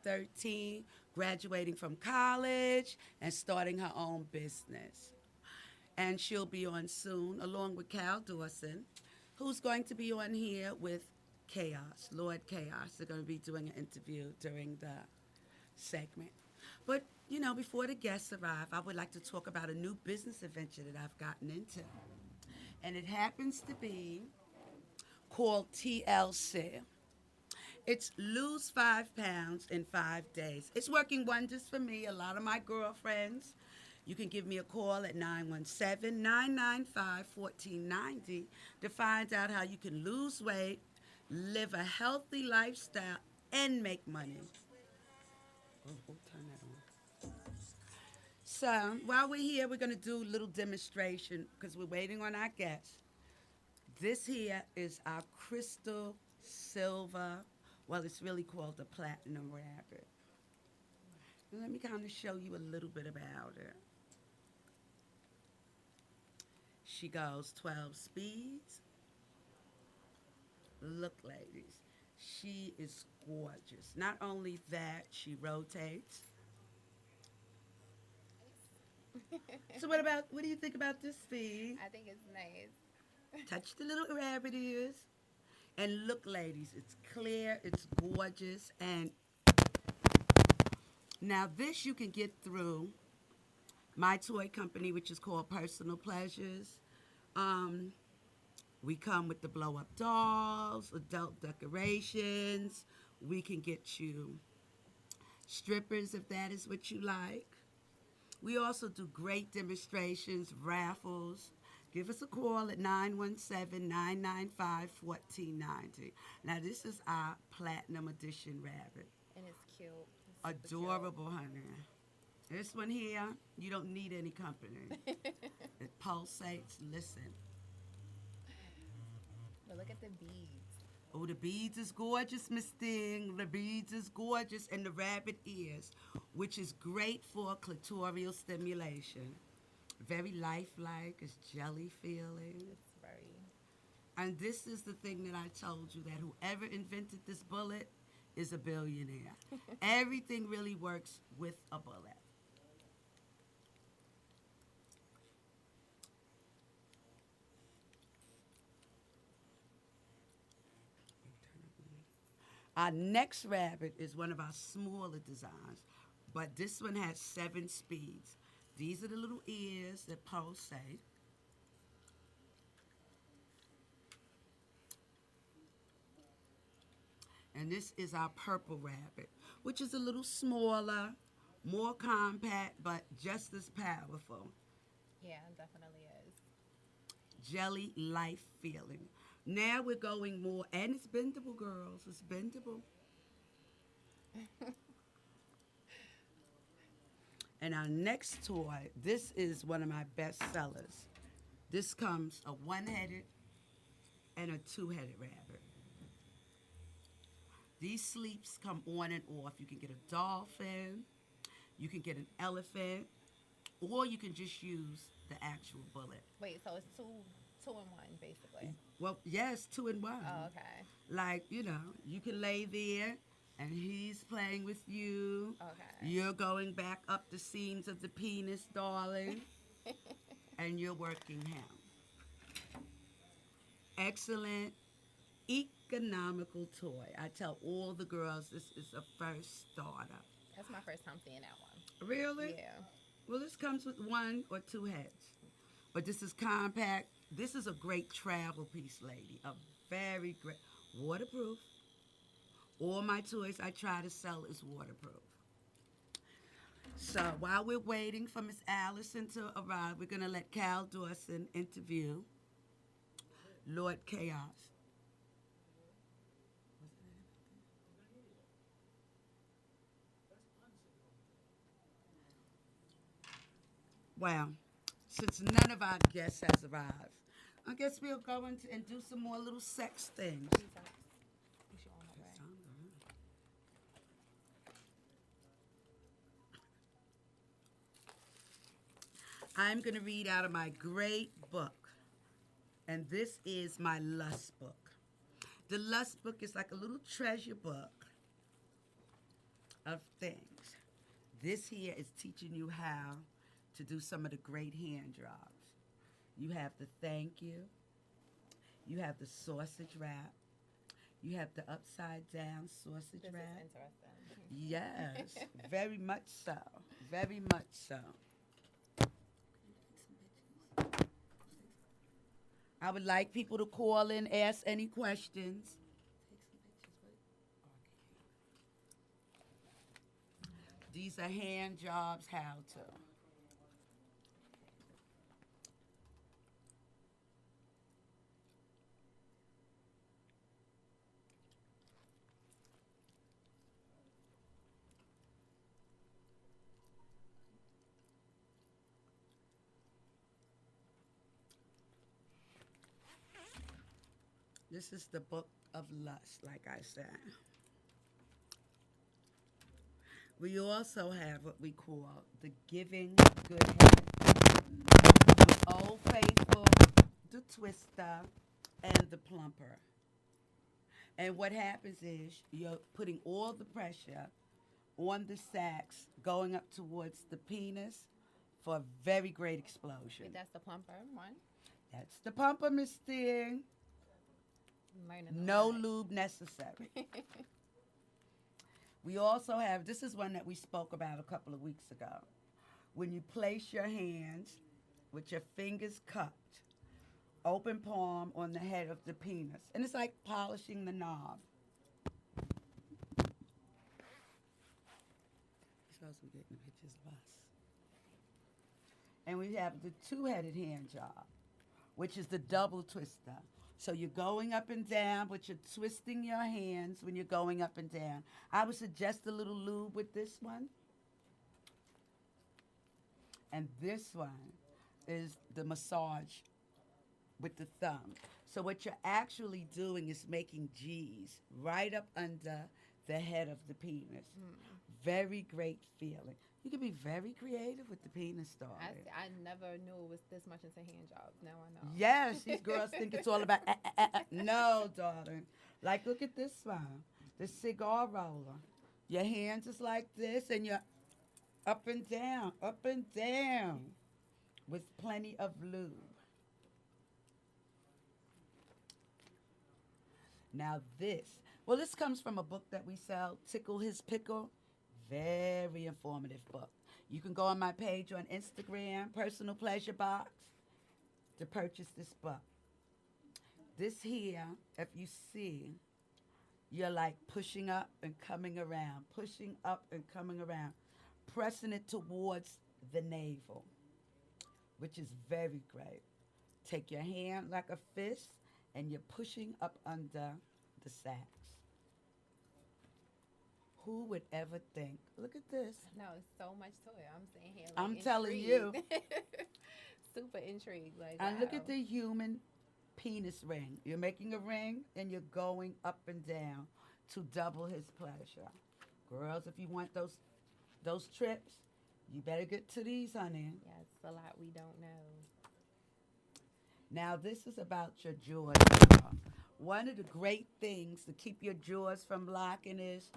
13, graduating from college and starting her own business. And she'll be on soon, along with Cal Dawson, who's going to be on here with Chaos, Lord Chaos. They're going to be doing an interview during the segment. But, before the guests arrive, I would like to talk about a new business adventure that I've gotten into. And it happens to be called TLC. It's lose 5 pounds in 5 days. It's working wonders for me, a lot of my girlfriends. You can give me a call at 917-995-1490 to find out how you can lose weight, live a healthy lifestyle, and make money. Turn that on. So while we're here, we're going to do a little demonstration because we're waiting on our guests. This here is our crystal silver. Well, it's really called the platinum rabbit. And let me kind of show you a little bit about it. She goes 12 speeds. Look, ladies, she is gorgeous. Not only that, she rotates. So what do you think about this speed? I think it's nice. Touch the little rabbit ears. And look, ladies, it's clear, it's gorgeous. And now this you can get through my toy company, which is called Personal Pleasures. We come with the blow-up dolls, adult decorations. We can get you strippers if that is what you like. We also do great demonstrations, raffles. Give us a call at 917-995-1490. Now, this is our Platinum Edition rabbit. And it's cute. It's super Adorable, honey. This one here, you don't need any company. It pulsates. Listen. But look at the beads. Oh, the beads is gorgeous, Miss Thing. The beads is gorgeous. And the rabbit ears, which is great for clitoral stimulation. Very lifelike. It's jelly feeling. It's very... And this is the thing that I told you, that whoever invented this bullet is a billionaire. Everything really works with a bullet. Our next rabbit is one of our smaller designs, but this one has 7 speeds. These are the little ears that pulsate. And this is our purple rabbit, which is a little smaller, more compact, but just as powerful. Yeah, it definitely is. Jelly life feeling. Now we're going more, and it's bendable, girls. It's bendable. And our next toy, this is one of my best sellers. This comes a one-headed and a two-headed rabbit. These sleeps come on and off. You can get a dolphin, you can get an elephant, or you can just use the actual bullet. Wait, so it's two in one, basically. Well, yes, 2 in 1. Oh, okay. Like, you can lay there and he's playing with you. Okay. You're going back up the seams of the penis, darling, and you're working him. Excellent, economical toy. I tell all the girls this is a first starter. That's my first time seeing that one. Really? Yeah. Well, this comes with 1 or 2 heads. But this is compact. This is a great travel piece, lady. A very great, waterproof. All my toys I try to sell is waterproof. So while we're waiting for Miss Allison to arrive, we're going to let Cal Dawson interview Lord Chaos. Well, since none of our guests has arrived, I guess we'll go into and do some more little sex things. You should on that way. I'm going to read out of my great book, and this is my Lust book. The Lust book is like a little treasure book of things. This here is teaching you how to do some of the great hand jobs. You have the thank you. You have the sausage wrap. You have the upside down sausage This wrap. is interesting. Yes, very much so. Very much so. I would like people to call in, ask any questions. These are hand jobs, how to. This is the book of lust, like I said. We also have what we call the giving good head. With Old Faithful, the twister, and the plumper. And what happens is you're putting all the pressure on the sacs going up towards the penis for a very great explosion. Wait, that's the plumper one. That's the pumper, Miss Sting. No lube necessary. We also have, this is one that we spoke about a couple of weeks ago. When you place your hands with your fingers cupped, open palm on the head of the penis. And it's like polishing the knob. You're supposed to be getting pictures of us. And we have the two-headed hand job, which is the double twister. So you're going up and down, but you're twisting your hands when you're going up and down. I would suggest a little lube with this one. And this one is the massage with the thumb. So what you're actually doing is making G's right up under the head of the penis. Very great feeling. You can be very creative with the penis starting. I never knew it was this much into hand jobs. Now I know. Yes, these girls think it's all about. No, darling. Like, look at this one, the cigar roller. Your hands is like this, and you're up and down, with plenty of lube. Now this comes from a book that we sell, Tickle His Pickle. Very informative book. You can go on my page on Instagram, Personal Pleasure Box, to purchase this book. This here, if you see, you're like pushing up and coming around, pushing up and coming around, pressing it towards the navel, which is very great. Take your hand like a fist, and you're pushing up under the sacs. Who would ever think? Look at this. No, it's so much to it. I'm sitting here. Like, I'm telling you. Super intrigued. Like, And wow. look at the human penis ring. You're making a ring and you're going up and down to double his pleasure. Girls, if you want those trips, you better get to these, honey. Yeah, it's a lot we don't know. Now, this is about your jaws. One of the great things to keep your jaws from locking is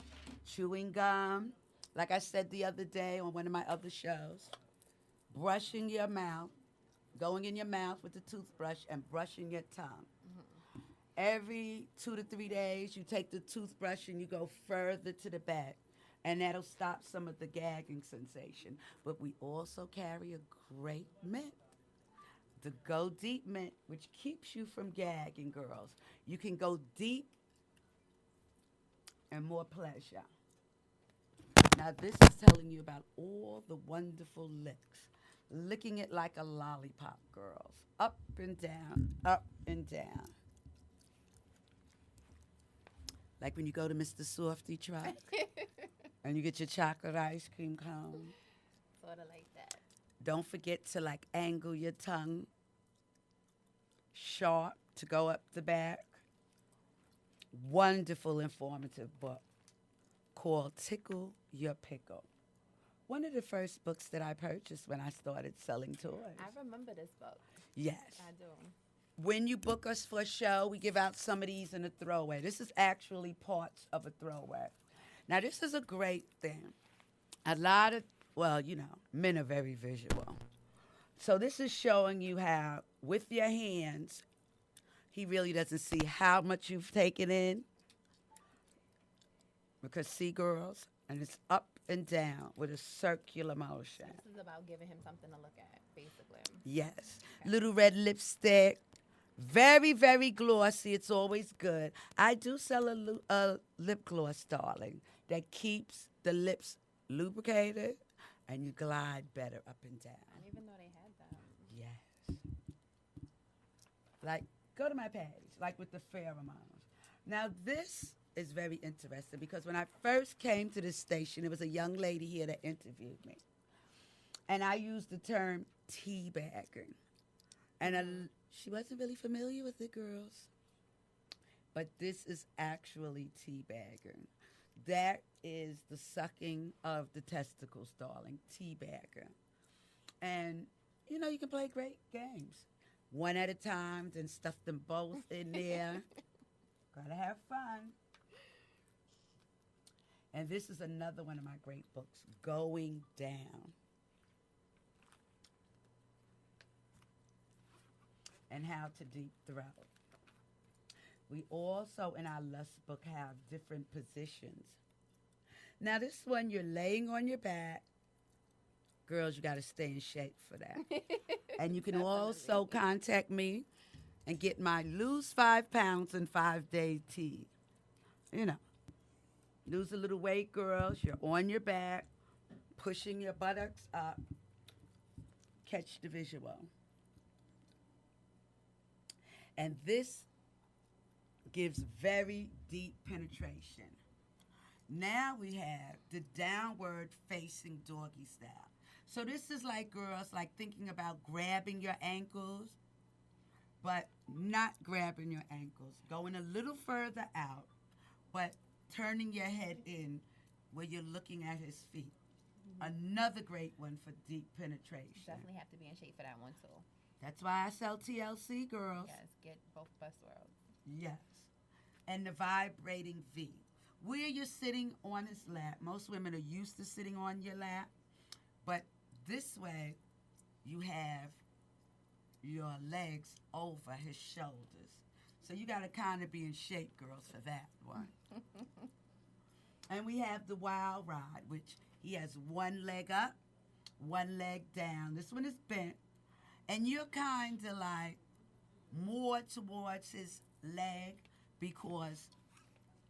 chewing gum. Like I said the other day on one of my other shows, brushing your mouth, going in your mouth with the toothbrush and brushing your tongue. Mm-hmm. Every 2 to 3 days, you take the toothbrush and you go further to the back, and that'll stop some of the gagging sensation. But we also carry a great mint, the Go Deep mint, which keeps you from gagging, girls. You can go deep and more pleasure. Now, this is telling you about all the wonderful licks. Licking it like a lollipop, girls. Up and down, up and down. Like when you go to Mr. Softy Truck and you get your chocolate ice cream cone. Sort of like that. Don't forget to like angle your tongue sharp to go up the back. Wonderful, informative book called Tickle Your Pickle. One of the first books that I purchased when I started selling toys. I remember this book. Yes. I do. When you book us for a show, we give out some of these in a throwaway. This is actually parts of a throwaway. Now, this is a great thing. A lot of, well, men are very visual. So this is showing you how, with your hands, he really doesn't see how much you've taken in. Because, see, girls, and it's up and down with a circular motion. This is about giving him something to look at, basically. Yes. Little red lipstick. Very, very glossy. It's always good. I do sell a lip gloss, darling, that keeps the lips lubricated and you glide better up and down. I didn't even know they had that. Yes. Like, go to my page, like with the pheromones. Now, this is very interesting because when I first came to this station, there was a young lady here that interviewed me. And I used the term teabagging. And she wasn't really familiar with it, girls. But this is actually teabagging. That is the sucking of the testicles, darling, teabagging. And, you can play great games. One at a time, then stuff them both in there. Gotta have fun. And this is another one of my great books, Going Down. And how to deep throat. We also, in our lust book, have different positions. Now, this one, you're laying on your back. Girls, you got to stay in shape for that. And you can also contact me and get my Lose 5 Pounds in 5 Day tea. Lose a little weight, girls. You're on your back, pushing your buttocks up. Catch the visual. And this gives very deep penetration. Now we have the downward facing doggy style. So this is like, girls, like thinking about grabbing your ankles, but not grabbing your ankles. Going a little further out, but turning your head in where you're looking at his feet. Another great one for deep penetration. Definitely have to be in shape for that one, too. That's why I sell TLC, girls. Yes, get both best worlds. Yes. And the vibrating V. Where you're sitting on his lap. Most women are used to sitting on your lap. But this way, you have your legs over his shoulders. So you got to kind of be in shape, girls, for that one. And we have the wild ride, which he has one leg up, one leg down. This one is bent. And you're kind of like more towards his leg because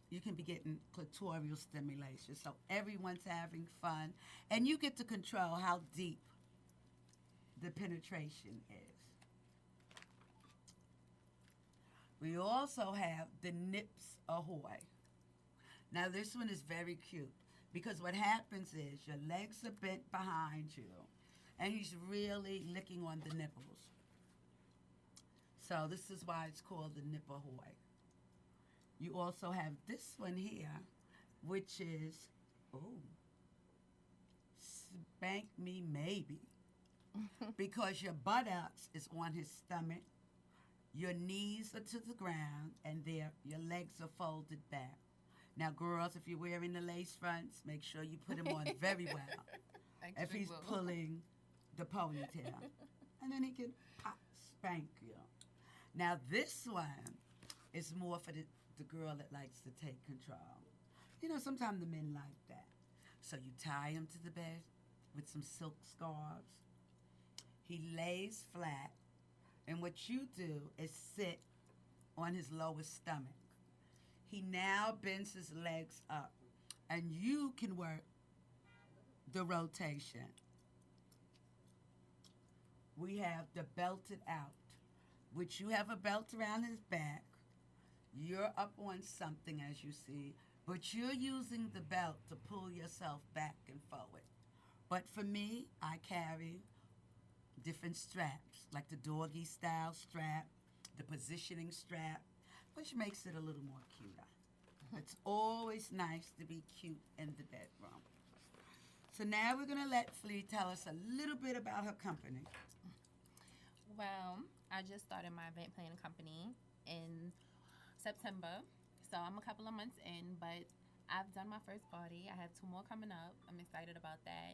you can be getting clitoral stimulation. So everyone's having fun. And you get to control how deep the penetration is. We also have the Nips Ahoy. Now this one is very cute because what happens is your legs are bent behind you and he's really licking on the nipples. So this is why it's called the Nip Ahoy. You also have this one here, which is, Spank Me Maybe. Because your buttocks is on his stomach, your knees are to the ground, and your legs are folded back. Now, girls, if you're wearing the lace fronts, make sure you put them on very well. If he's pulling the ponytail. And then he can spank you. Now, this one is more for the girl that likes to take control. Sometimes the men like that. So you tie him to the bed with some silk scarves. He lays flat. And what you do is sit on his lower stomach. He now bends his legs up. And you can work the rotation. We have the belted out, which you have a belt around his back. You're up on something, as you see, but you're using the belt to pull yourself back and forward. But for me, I carry different straps, like the doggy style strap, the positioning strap, which makes it a little more cuter. It's always nice to be cute in the bedroom. So now we're going to let Flea tell us a little bit about her company. Well, I just started my event planning company in September. So I'm a couple of months in, but I've done my first party. I have two more coming up. I'm excited about that.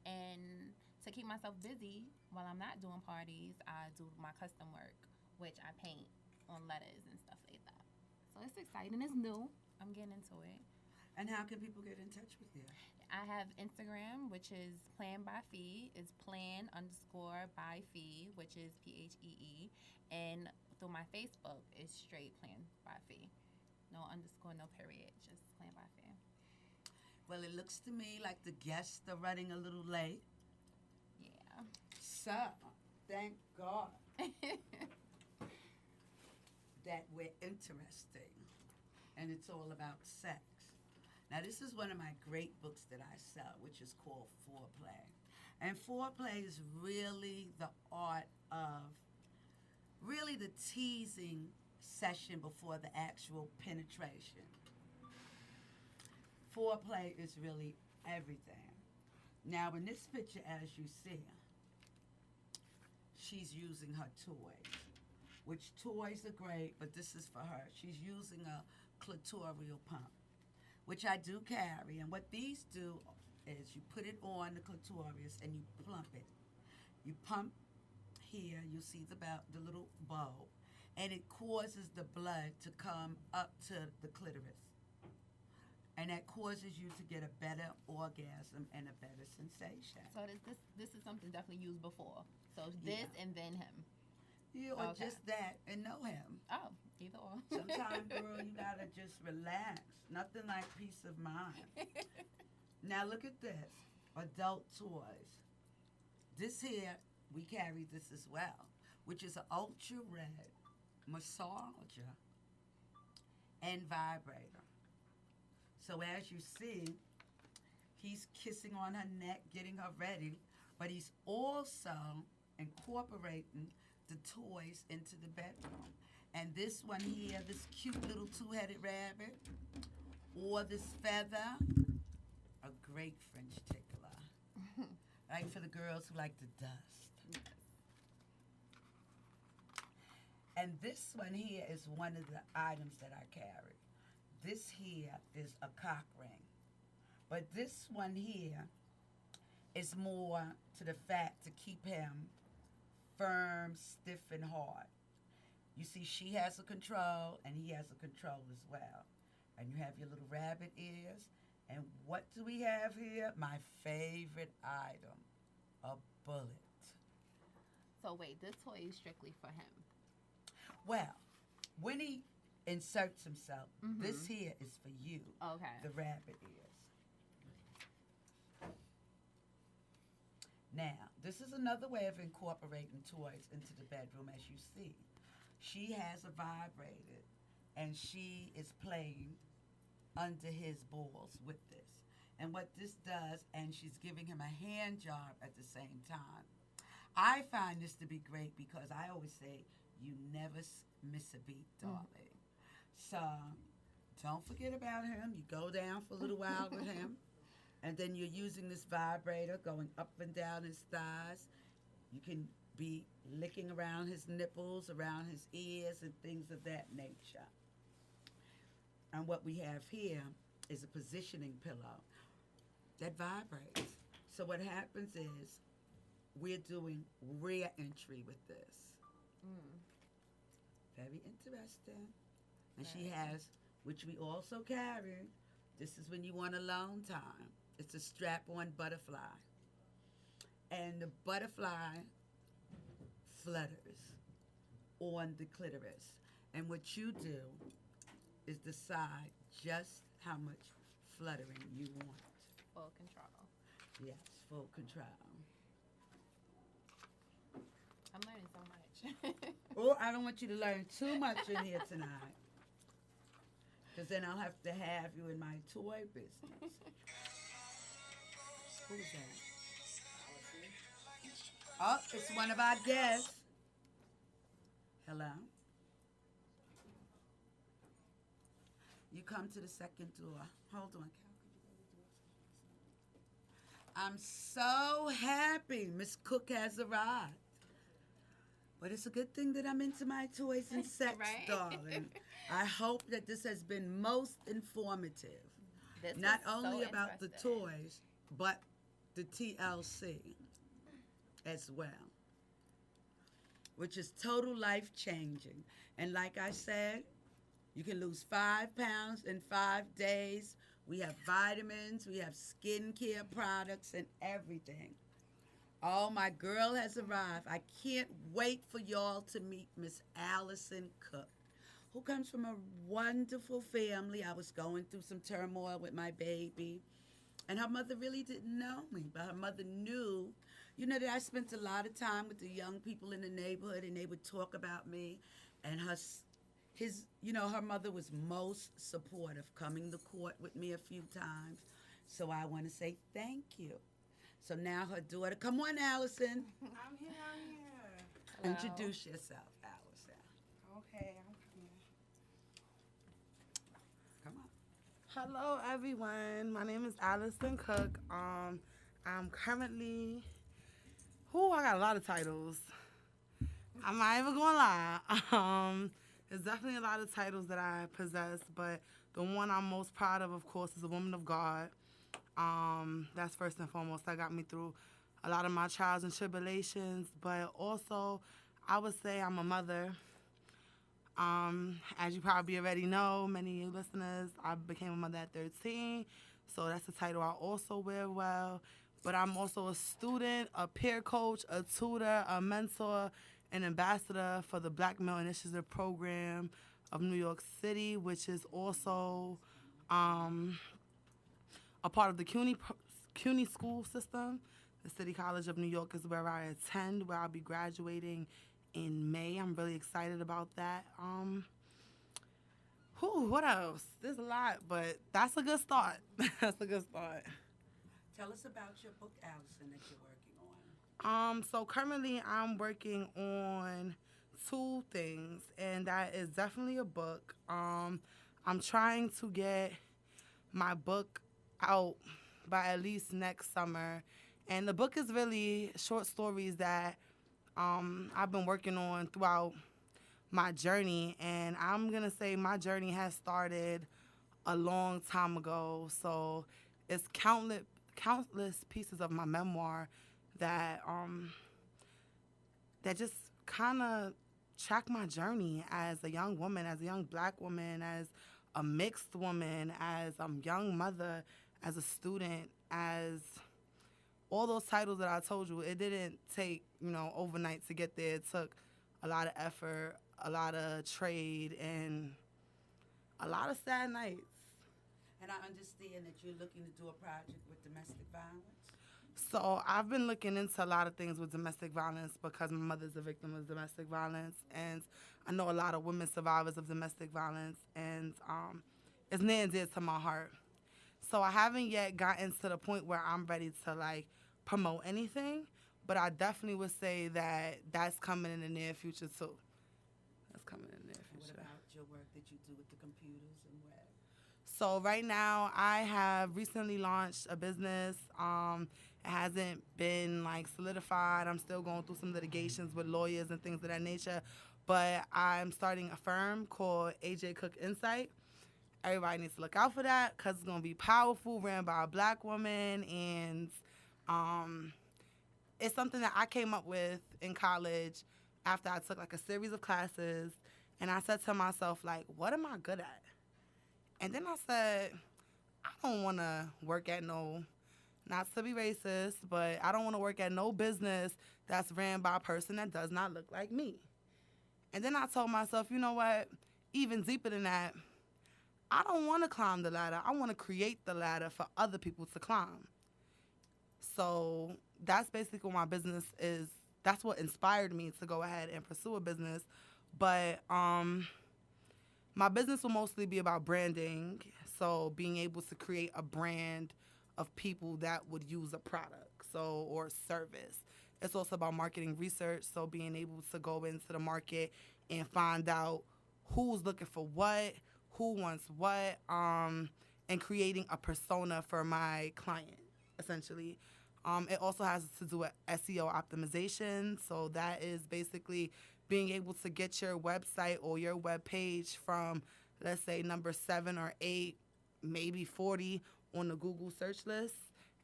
And to keep myself busy while I'm not doing parties, I do my custom work, which I paint on letters and stuff like that. So it's exciting. It's new. I'm getting into it. And how can people get in touch with you? I have Instagram, which is Plan by Fee. It's plan underscore by Fee, which is PHEE. And through my Facebook, it's straight Plan by Fee. No underscore, no period, just Plan by Fee. Well, it looks to me like the guests are running a little late. Yeah. So, thank God that we're interesting and it's all about sex. Now, this is one of my great books that I sell, which is called Foreplay. And foreplay is really the art of really the teasing session before the actual penetration. Foreplay is really everything. Now, in this picture, as you see, she's using her toys, which toys are great, but this is for her. She's using a clitoral pump, which I do carry. And what these do is you put it on the clitoris and you plump it. You pump here, you see the little bulb, and it causes the blood to come up to the clitoris. And that causes you to get a better orgasm and a better sensation. So this is something definitely used before. So this and then him. Yeah, or Okay. just that and know him. Oh, either or. Sometimes, girl, you gotta just relax. Nothing like peace of mind. Now look at this. Adult toys. This here, we carry this as well, which is an ultra red massager and vibrator. So as you see, he's kissing on her neck, getting her ready, but he's also incorporating the toys into the bedroom. And this one here, this cute little two-headed rabbit, or this feather, a great French tickler. Right, for the girls who like the dust. And this one here is one of the items that I carry. This here is a cock ring. But this one here is more to the fact to keep him firm, stiff, and hard. You see, she has a control, and he has a control as well. And you have your little rabbit ears. And what do we have here? My favorite item, a bullet. So wait, this toy is strictly for him. Well, when he inserts himself, this here is for you, Okay. the rabbit ears. Now, this is another way of incorporating toys into the bedroom, as you see. She has a vibrator, and she is playing under his balls with this. And what this does, and she's giving him a hand job at the same time. I find this to be great because I always say, you never miss a beat, darling. So don't forget about him. You go down for a little while with him. And then you're using this vibrator going up and down his thighs. You can be licking around his nipples, around his ears, and things of that nature. And what we have here is a positioning pillow that vibrates. So what happens is we're doing rear entry with this. Very interesting. And she has, which we also carry, this is when you want alone time. It's a strap-on butterfly. And the butterfly flutters on the clitoris. And what you do is decide just how much fluttering you want. Full control. Yes, full control. I'm learning so much. Oh, I don't want you to learn too much in here tonight. Because then I'll have to have you in my toy business. Who's that? Oh, it's one of our guests. Hello? You come to the second door. Hold on, Cal. I'm so happy Miss Cook has arrived. But it's a good thing that I'm into my toys and sex, Right? darling. I hope that this has been most informative. This Not was so only about the interesting. toys, but the TLC as well, which is total life changing. And like I said, you can lose 5 pounds in 5 days. We have vitamins, we have skincare products, and everything. Oh, my girl has arrived. I can't wait for y'all to meet Miss Allison Cook, who comes from a wonderful family. I was going through some turmoil with my baby, and her mother really didn't know me, but her mother knew, that I spent a lot of time with the young people in the neighborhood, and they would talk about me. And her mother was most supportive, coming to court with me a few times. So I want to say thank you. So now her daughter, come on, Allison. I'm here, I'm here. Hello. Introduce yourself, Allison. Okay, I'm coming. Come on. Hello, everyone. My name is Allison Cook. I'm currently, I got a lot of titles. I'm not even gonna lie. There's definitely a lot of titles that I possess, but the one I'm most proud of course, is a woman of God. That's first and foremost. That got me through a lot of my trials and tribulations, but also I would say I'm a mother. As you probably already know, many of you listeners, I became a mother at 13, so that's a title I also wear well. But I'm also a student, a peer coach, a tutor, a mentor, an ambassador for the Black Male Initiative Program of New York City, which is also a part of the CUNY school system. The City College of New York is where I attend, where I'll be graduating in May. I'm really excited about that. What else? There's a lot, but that's a good start. That's a good start. Tell us about your book, Allison, that you're working on. So currently I'm working on two things, and that is definitely a book. I'm trying to get my book out by at least next summer. And the book is really short stories that I've been working on throughout my journey. And I'm going to say my journey has started a long time ago. So it's countless pieces of my memoir that that just kind of track my journey as a young woman, as a young Black woman, as a mixed woman, as a young mother, as a student, as all those titles that I told you. It didn't take, overnight to get there. It took a lot of effort, a lot of trade, and a lot of sad nights. And I understand that you're looking to do a project with domestic violence. So I've been looking into a lot of things with domestic violence because my mother's a victim of domestic violence, and I know a lot of women survivors of domestic violence, and it's near and dear to my heart. So I haven't yet gotten to the point where I'm ready to promote anything, but I definitely would say that that's coming in the near future too. That's coming in the near What future. about your work that you do with the computers and web? So right now, I have recently launched a business. It hasn't been solidified. I'm still going through some litigations with lawyers and things of that nature. But I'm starting a firm called AJ Cook Insight. Everybody needs to look out for that because it's going to be powerful, ran by a Black woman, and it's something that I came up with in college after I took a series of classes, and I said to myself, what am I good at? And then I said, I don't want to work at not to be racist, but I don't want to work at no business that's ran by a person that does not look like me. And then I told myself, you know what, even deeper than that, I don't want to climb the ladder. I want to create the ladder for other people to climb. So that's basically what my business is. That's what inspired me to go ahead and pursue a business. But my business will mostly be about branding. So being able to create a brand of people that would use a product or service. It's also about marketing research. So being able to go into the market and find out who's looking for what, who wants what, and creating a persona for my client, essentially. It also has to do with SEO optimization. So that is basically being able to get your website or your web page from, let's say, number 7 or 8 maybe 40 on the Google search list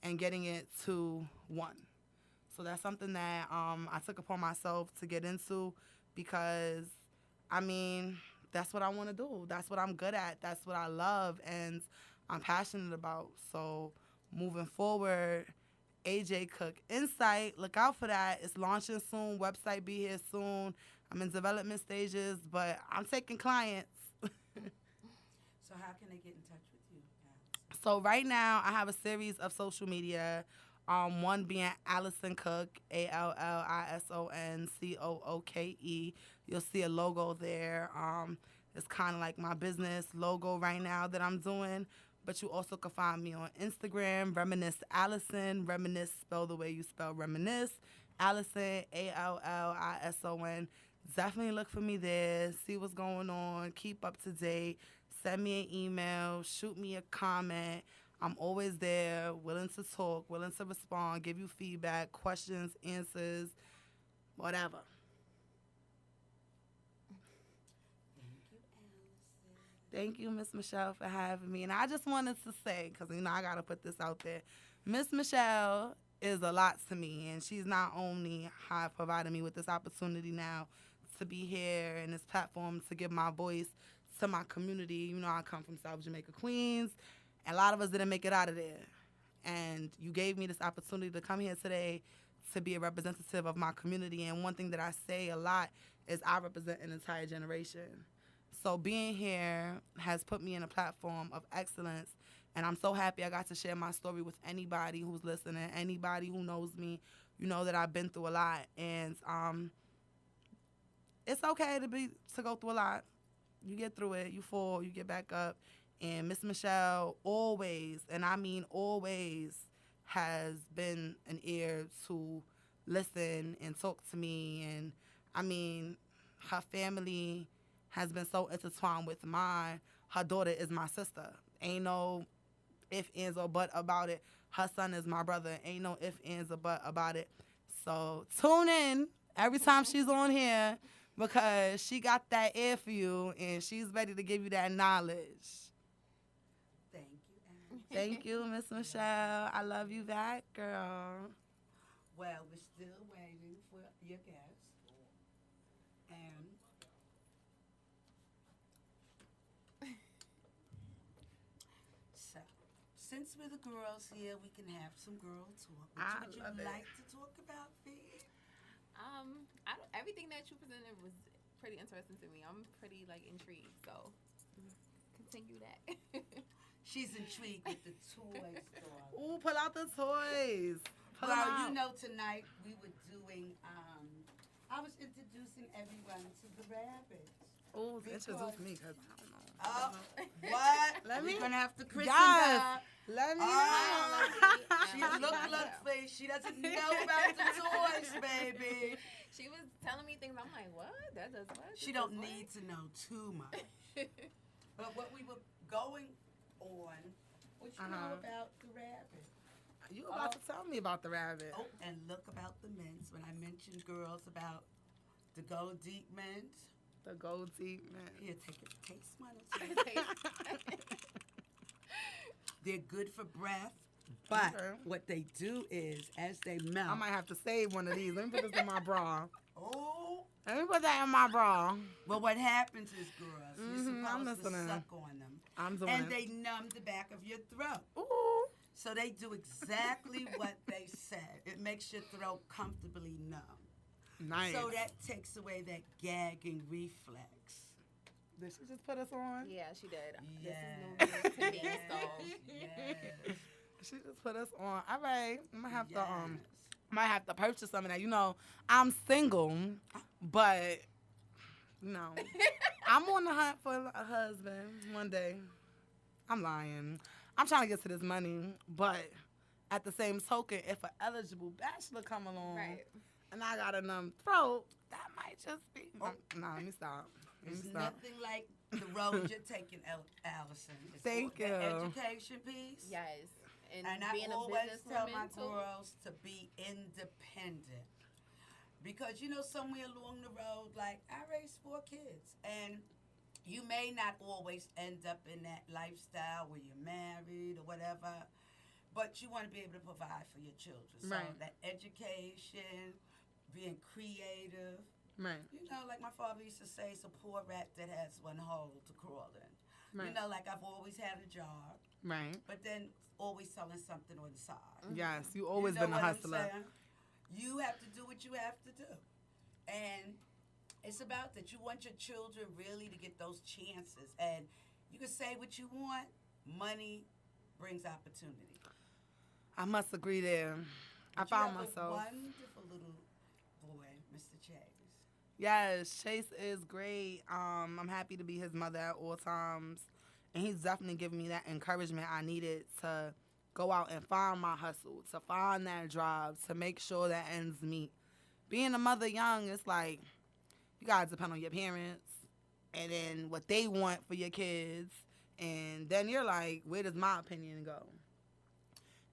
and getting it to 1. So that's something that I took upon myself to get into because, I mean, that's what I want to do. That's what I'm good at. That's what I love and I'm passionate about. So moving forward, AJ Cook Insight, look out for that. It's launching soon. Website be here soon. I'm in development stages, but I'm taking clients. So how can they get in touch with you, Alice? So right now, I have a series of social media. One being Allison Cook, ALLISONCOOKE. You'll see a logo there. It's kind of like my business logo right now that I'm doing. But you also can find me on Instagram, Reminisce Allison. Reminisce spelled the way you spell reminisce. Allison, ALLISON. Definitely look for me there. See what's going on. Keep up to date. Send me an email. Shoot me a comment. I'm always there, willing to talk, willing to respond, give you feedback, questions, answers, whatever. Thank you, Miss Michelle, for having me. And I just wanted to say, because, I got to put this out there, Miss Michelle is a lot to me, and she's not only provided me with this opportunity now to be here in this platform to give my voice to my community. I come from South Jamaica, Queens. A lot of us didn't make it out of there. And you gave me this opportunity to come here today to be a representative of my community. And one thing that I say a lot is I represent an entire generation. So being here has put me in a platform of excellence. And I'm so happy I got to share my story with anybody who's listening, anybody who knows me. You know that I've been through a lot. And it's okay to go through a lot. You get through it, you fall, you get back up. And Miss Michelle always, and I mean always, has been an ear to listen and talk to me. And I mean, her family has been so intertwined with mine. Her daughter is my sister. Ain't no if, ands, or but about it. Her son is my brother. Ain't no if, ands, or but about it. So tune in every time she's on here because she got that ear for you and she's ready to give you that knowledge. Thank you, Alice. Thank you, Miss Michelle. I love you back, girl. Well, we're still waiting for your guest. And so, since we're the girls here, we can have some girl talk. I What would love you it. like to talk about, Fee? Everything that you presented was pretty interesting to me. I'm pretty intrigued, so continue that. She's intrigued with the toy store. Ooh, pull out the toys. Pull 'em Well, out. tonight we were doing, I was introducing everyone to the rabbits. Ooh, because- introduce me, because I don't know. Oh, what? Let We're me- going to have to christen Yes. her. Let me She look, face. She doesn't know about the toys, baby. She was telling me things. I'm like, what? That does what? She This don't does need to know too much. But what we were going on, what you know about the rabbit? You about to tell me about the rabbit. Oh, and look about the mints. When I mentioned girls about the Go Deep mints. The gold teeth, man. Here, take it. Taste one. what? They're good for breath. But Okay. what they do is, as they melt. I might have to save one of these. Let me put this in my bra. Oh. Let me put that in my bra. Well, what happens is, girls, you're I'm supposed to listening. suck on them. I'm doing And it. they numb the back of your throat. Ooh. So they do exactly what they said. It makes your throat comfortably numb. Nice. So that takes away that gagging reflex. Did she just put us on? Yeah, she did. Yes. This is new news to me, so Yes. She just put us on. All right. I'm gonna have to Yes. might have to purchase some of that. I'm single, but I'm on the hunt for a husband one day. I'm lying. I'm trying to get to this money, but at the same token, if an eligible bachelor come along right. and I got a numb throat, that might just be. Oh. No, let me stop. Let It's me stop. nothing like the road you're taking, Allison. It's Thank all the you. education piece. Yes. And I being always a tell my businesswoman too. girls to be independent. Because, somewhere along the road, I raised 4 kids. And You may not always end up in that lifestyle where you're married or whatever, but you want to be able to provide for your children. So Right. that education, being creative. Right. You know, like my father used to say, it's a poor rat that has one hole to crawl in. Right. You know, like I've always had a job, Right. but then always selling something on the side. Yes, you always You know been a what I'm hustler. saying? You have to do what you have to do. And it's about that. You want your children really to get those chances. And you can say what you want. Money brings opportunity. I must agree there. I But you found have myself. a wonderful little boy, Mr. Chase. Yes, Chase is great. I'm happy to be his mother at all times. And he's definitely giving me that encouragement I needed to go out and find my hustle, to find that drive, to make sure that ends meet. Being a mother young, it's like you gotta depend on your parents and then what they want for your kids. And then you're like, where does my opinion go?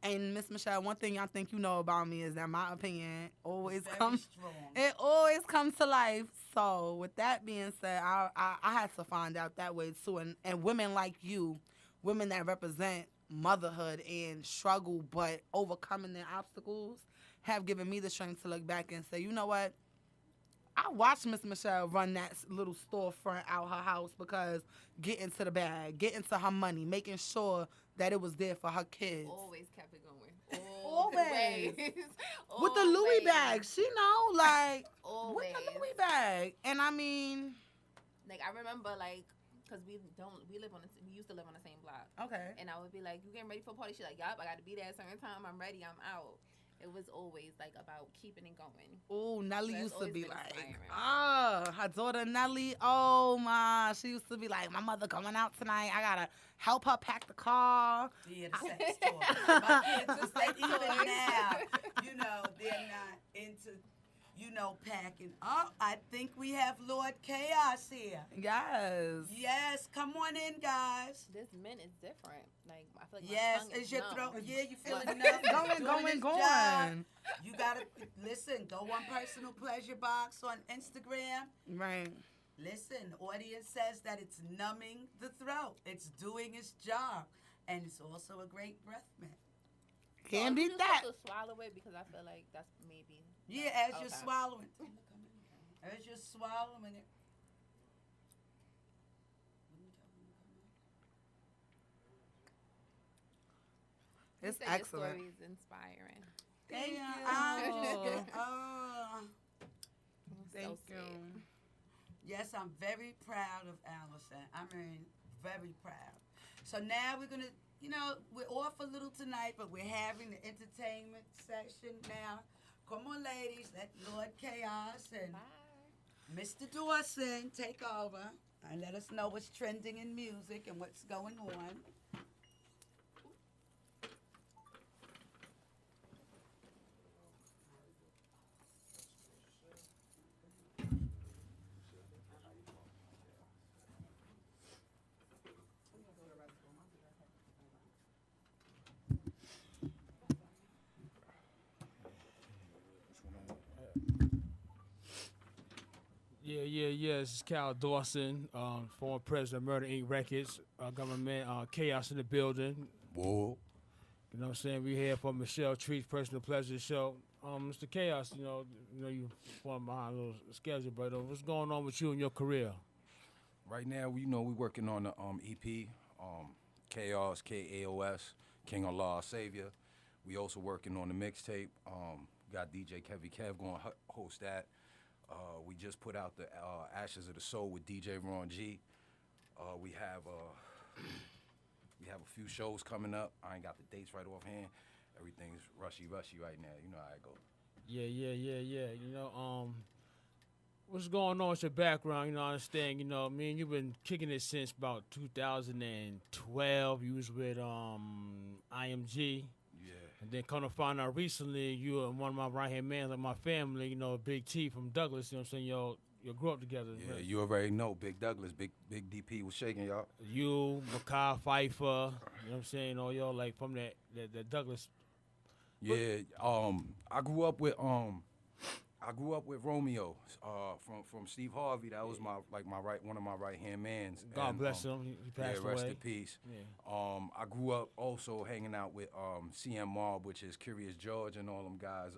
And Miss Michelle, one thing I think you know about me is that my opinion always Very comes. strong. It always comes to life. So with that being said, I had to find out that way too. And women like you, women that represent motherhood and struggle but overcoming their obstacles, have given me the strength to look back and say, you know what? I watched Miss Michelle run that little storefront out her house because getting to the bag, getting to her money, making sure that it was there for her kids. Always kept it going. Always. Always. With the Louis Always. bag, she know, like, Always. with the Louis bag. And I mean, Like I remember, like, cause we used to live on the same block, okay. and I would be like, "You getting ready for a party?" She's like, "Yup, I got to be there at a certain time. I'm ready. I'm out." It was always like about keeping it going. Oh, Nelly That's used to always be been like, inspiring. her daughter Nelly, oh my, she used to be like, my mother going out tonight. I gotta help her pack the car. Yeah, the sex toy. My kids is that even now, you know, they're not into, you know, packing. Oh, I think we have Lord Chaos here. Yes. Yes, come on in, guys. This mint is different. Like I feel like Yes, my tongue is your numb. throat? Yeah, you feeling Like- enough? Going. You gotta listen. Go on Personal Pleasure Box on Instagram. Right. Listen, the audience says that it's numbing the throat. It's doing its job, and it's also a great breath mint. Can't So you beat just that. have to swallow it because I feel like that's maybe. Yeah, as you're Okay. swallowing. As you're swallowing it. It's You said excellent. Your story is inspiring. Thank Yeah, you. Thank So you. sweet. Yes, I'm very proud of Allison. I mean, very proud. So now we're going to, you know, we're off a little tonight, but we're having the entertainment session now. Come on, ladies. Let Lord Chaos and Bye. Mr. Dawson take over and let us know what's trending in music and what's going on. Yeah. This is Cal Dawson, former president of Murder Inc. Records, government chaos in the building. Whoa. You know what I'm saying? We here for Michelle Treat's Personal Pleasure Show. Mr. Chaos, you formed behind a little schedule, but what's going on with you and your career? Right now, we working on the EP, Chaos, K-A-O-S, King Allah, Our Savior. We also working on the mixtape. Got DJ Kevy Kev going to host that. We just put out the Ashes of the Soul with DJ Ron G. We have a few shows coming up. I ain't got the dates right offhand. Everything's rushy right now. You know how it go. Yeah. What's going on with your background? I understand, me and you've been kicking it since about 2012. You was with IMG. Yeah. And then come to find out recently, you were one of my right-hand men of my family, Big T from Douglas, you know what I'm saying? Y'all grew up together. Yeah, right? you already know. Big Douglas, Big DP was shaking, y'all. You, Makai Pfeiffer, you know what I'm saying? All y'all like from that Douglas. Yeah, I grew up with I grew up with Romeo from Steve Harvey. That was one of my right hand mans. God And, bless him. He passed yeah, rest away. in peace. Yeah. I grew up also hanging out with CM Mob, which is Curious George and all them guys.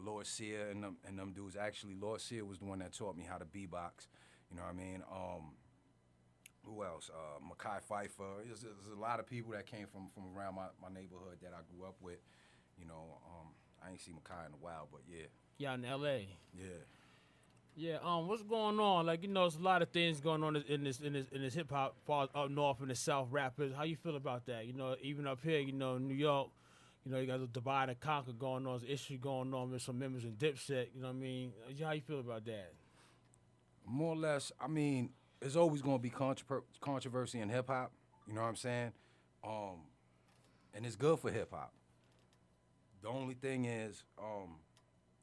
Lord Sear and them dudes. Actually, Lord Sear was the one that taught me how to beatbox. You know what I mean? Who else? Makai Pfeiffer. There's a lot of people that came from around my neighborhood that I grew up with. You know, I ain't seen Makai in a while, but yeah. Yeah, in L.A. Yeah. Yeah, what's going on? Like, there's a lot of things going on in this hip hop, far up north in the South rappers. How you feel about that? Even up here, New York, you got the divide and conquer going on. There's an issue going on with some members in Dipset. You know what I mean? How you feel about that? More or less, I mean, there's always going to be controversy in hip hop. You know what I'm saying? And it's good for hip hop. The only thing is,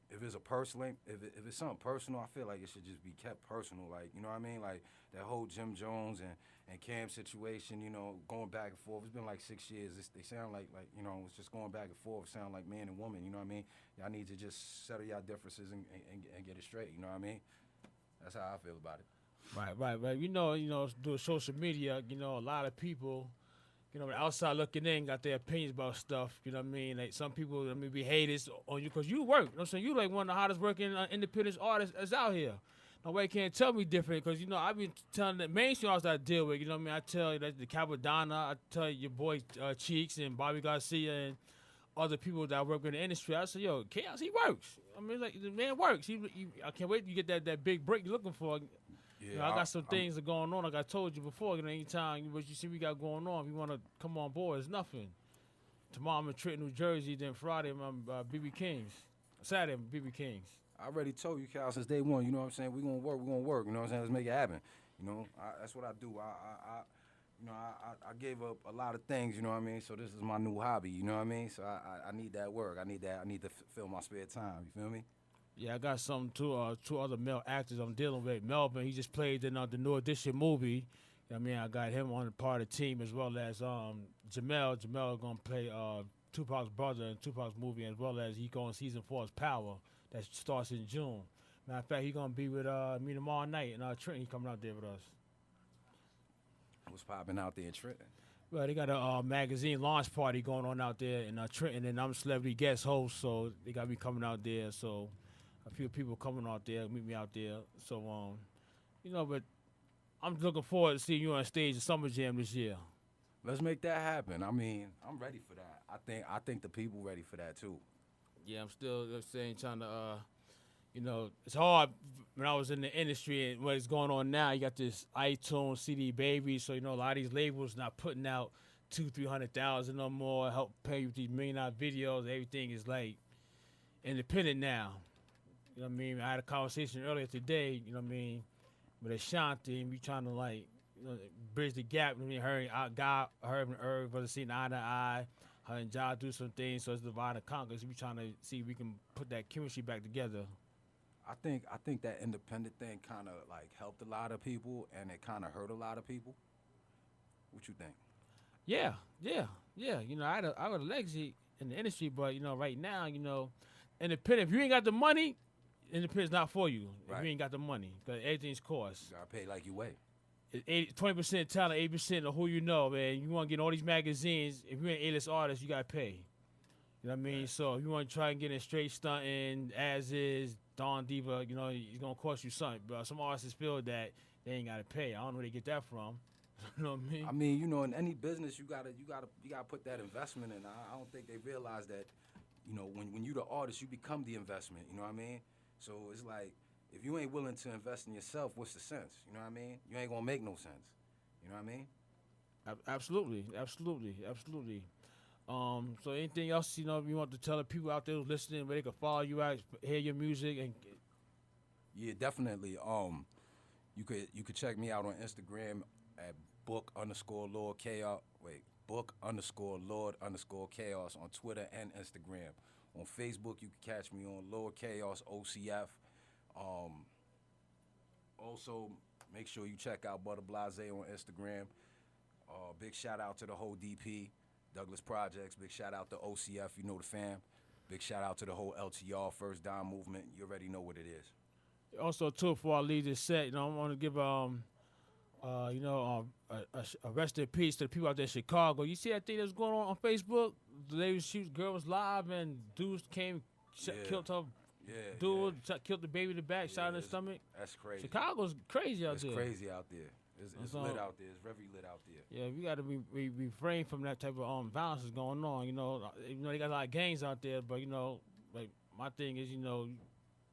if it's if it's something personal, I feel like it should just be kept personal. Like, you know what I mean? Like that whole Jim Jones and Cam situation, going back and forth. It's been like 6 years. They sound like it's just going back and forth. Sound like man and woman. You know what I mean? Y'all need to just settle y'all differences and get it straight. You know what I mean? That's how I feel about it. Right. Through social media, a lot of people, the outside looking in got their opinions about stuff. You know what I mean? Like some people, be haters on you because you work. You know what I'm saying? You like one of the hottest working independent artists that's out here. Nobody can't tell me different because, I've been telling the mainstream artists I deal with, you know what I mean? I tell you that the Capadonna, I tell you your boy Cheeks and Bobby Garcia and other people that work in the industry. I say, yo, Chaos, he works. I mean, like, the man works. I can't wait to get that big break you're looking for. Yeah, I got some things that going on. Like I told you before, anytime what you see we got going on, if you want to come on board, it's nothing. Tomorrow I'm in Trenton, New Jersey. Then Friday I'm BB King's. Saturday I'm BB King's. I already told you, Cal, since day one. You know what I'm saying? We're gonna work. You know what I'm saying? Let's make it happen. That's what I do. I gave up a lot of things. You know what I mean? So this is my new hobby. You know what I mean? So I need that work. I need to fill my spare time. You feel me? Yeah, I got two other male actors I'm dealing with. Melvin, he just played in the New Edition movie. I mean, I got him on the part of the team as well as Jamel. Jamel gonna play Tupac's brother in Tupac's movie, as well as he going season 4's Power that starts in June. Matter of fact, he gonna be with me tomorrow night, and Trenton, he coming out there with us. What's popping out there in Trenton? Well, they got a magazine launch party going on out there in Trenton, and I'm a celebrity guest host, so they got me coming out there. So a few people coming out there, meet me out there. So but I'm looking forward to seeing you on stage at Summer Jam this year. Let's make that happen. I mean, I'm ready for that. I think the people ready for that too. Yeah, I'm still saying trying to it's hard when I was in the industry and what is going on now. You got this iTunes, CD Baby, so a lot of these labels not putting out 200,000-300,000 no more. Help pay you with these $1 million videos. Everything is like independent now. You know what I mean? I had a conversation earlier today. You know what I mean? With Ashanti, and we trying to bridge the gap. I mean, her and Irv, brother, seeing eye to eye. Her and Ja do some things, so it's divide and conquer. So we trying to see if we can put that chemistry back together. I think that independent thing kind of helped a lot of people, and it kind of hurt a lot of people. What you think? Yeah. I had a legacy in the industry, but right now, independent. If you ain't got the money, independent's not for you. Right. If you ain't got the money, because everything's cost. You gotta pay like you weigh. 20% talent, 80% of who you know, man. You want to get in all these magazines. If you're an A-list artist, you got to pay. You know what I mean? Right. So if you want to try and get in straight stunting, as is, Don Diva, it's going to cost you something. But some artists feel that they ain't got to pay. I don't know where they get that from. You know what I mean? I mean, in any business, you gotta put that investment in. I don't think they realize that, when you the artist, you become the investment. You know what I mean? So it's like, if you ain't willing to invest in yourself, what's the sense? You know what I mean? You ain't gonna make no sense. You know what I mean? Absolutely. So anything else, you want to tell the people out there who's listening where they can follow you out, hear your music and Yeah, definitely. You could check me out on Instagram at book_Lord Chaos. book_Lord_ Chaos on Twitter and Instagram. On Facebook, you can catch me on Lord Chaos OCF. Also, make sure you check out Butter Blase on Instagram. Big shout out to the whole DP, Douglas Projects. Big shout out to OCF, the fam. Big shout out to the whole LTR First Dime movement. You already know what it is. Also, too, before I leave this set, I want to give a rest in peace to the people out there in Chicago. You see that thing that's going on Facebook? The lady shoot girl was live and dudes came, killed her. Yeah, Dude killed the baby in the back, shot in the stomach. That's crazy. Chicago's crazy out there. It's crazy out there. It's So- lit out there. It's very lit out there. Yeah, we got to refrain from that type of violence that's going on. They got a lot of gangs out there, but like my thing is,